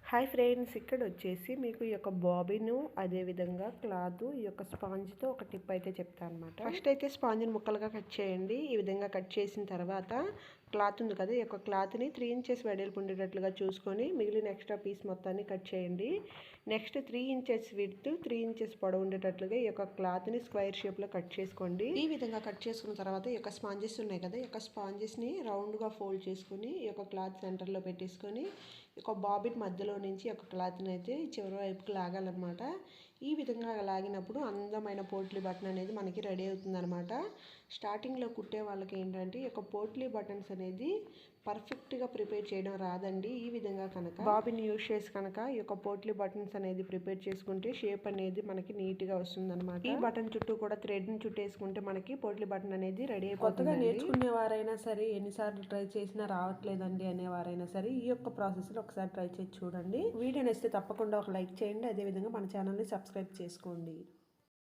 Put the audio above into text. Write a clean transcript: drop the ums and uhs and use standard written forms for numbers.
Hi friends, ఇక్కడ వచ్చేసి మీకు ఈ యొక్క బాబిను అదేవిధంగా క్లాత్ ఈ యొక్క స్పాంజ్తో ఒక టిప్ అయితే చెప్తాను అనమాట. ఫస్ట్ అయితే స్పాంజ్ని ముక్కలుగా కట్ చేయండి. ఈ విధంగా కట్ చేసిన తర్వాత క్లాత్ ఉంది కదా, ఈ యొక్క క్లాత్ని 3 ఇంచెస్ వెడల్పు ఉండేటట్లుగా చూసుకొని మిగిలిన ఎక్స్ట్రా పీస్ మొత్తాన్ని కట్ చేయండి. నెక్స్ట్ 3 ఇంచెస్ విడ్త్ 3 ఇంచెస్ పొడవు ఉండేటట్లుగా ఈ యొక్క క్లాత్ని స్క్వేర్ షేప్లో కట్ చేసుకోండి. ఈ విధంగా కట్ చేసుకున్న తర్వాత ఈ యొక్క స్పాంజెస్ ఉన్నాయి కదా, ఈ యొక్క స్పాంజెస్ని రౌండ్గా ఫోల్డ్ చేసుకుని ఈ యొక్క క్లాత్ సెంటర్లో పెట్టేసుకొని ఈ యొక్క బాబిన్ మధ్యలో నుంచి ఒక క్లాత్ని అయితే చివరి వైపుకి లాగాలన్నమాట. ఈ విధంగా లాగినప్పుడు అందమైన పోట్లీ బటన్ అనేది మనకి రెడీ అవుతుంది అనమాట. స్టార్టింగ్లో కుట్టే వాళ్ళకి ఏంటంటే ఈ యొక్క పోట్లీ బటన్స్ అనేది పర్ఫెక్ట్గా ప్రిపేర్ చేయడం రాదండి. ఈ విధంగా కనుక బాబిన్ యూజ్ చేసి కనుక ఈ యొక్క పోట్లీ బటన్స్ అనేది ప్రిపేర్ చేసుకుంటే షేప్ అనేది మనకి నీట్గా వస్తుంది అనమాట. ఈ బటన్ చుట్టూ కూడా థ్రెడ్ని చుట్టేసుకుంటే మనకి పోట్లీ బటన్ అనేది రెడీ అయిపోతుంది. కొత్తగా నేర్చుకునే వారైనా సరే, ఎన్నిసార్లు ట్రై చేసినా రావట్లేదండి అనేవారైనా సరే ఈ యొక్క ప్రాసెస్లో ఒకసారి ట్రై చేసి చూడండి. వీడియో నచ్చితే తప్పకుండా ఒక లైక్ చేయండి. అదేవిధంగా మన ఛానల్ని సబ్స్క్రైబ్ చేసుకోండి.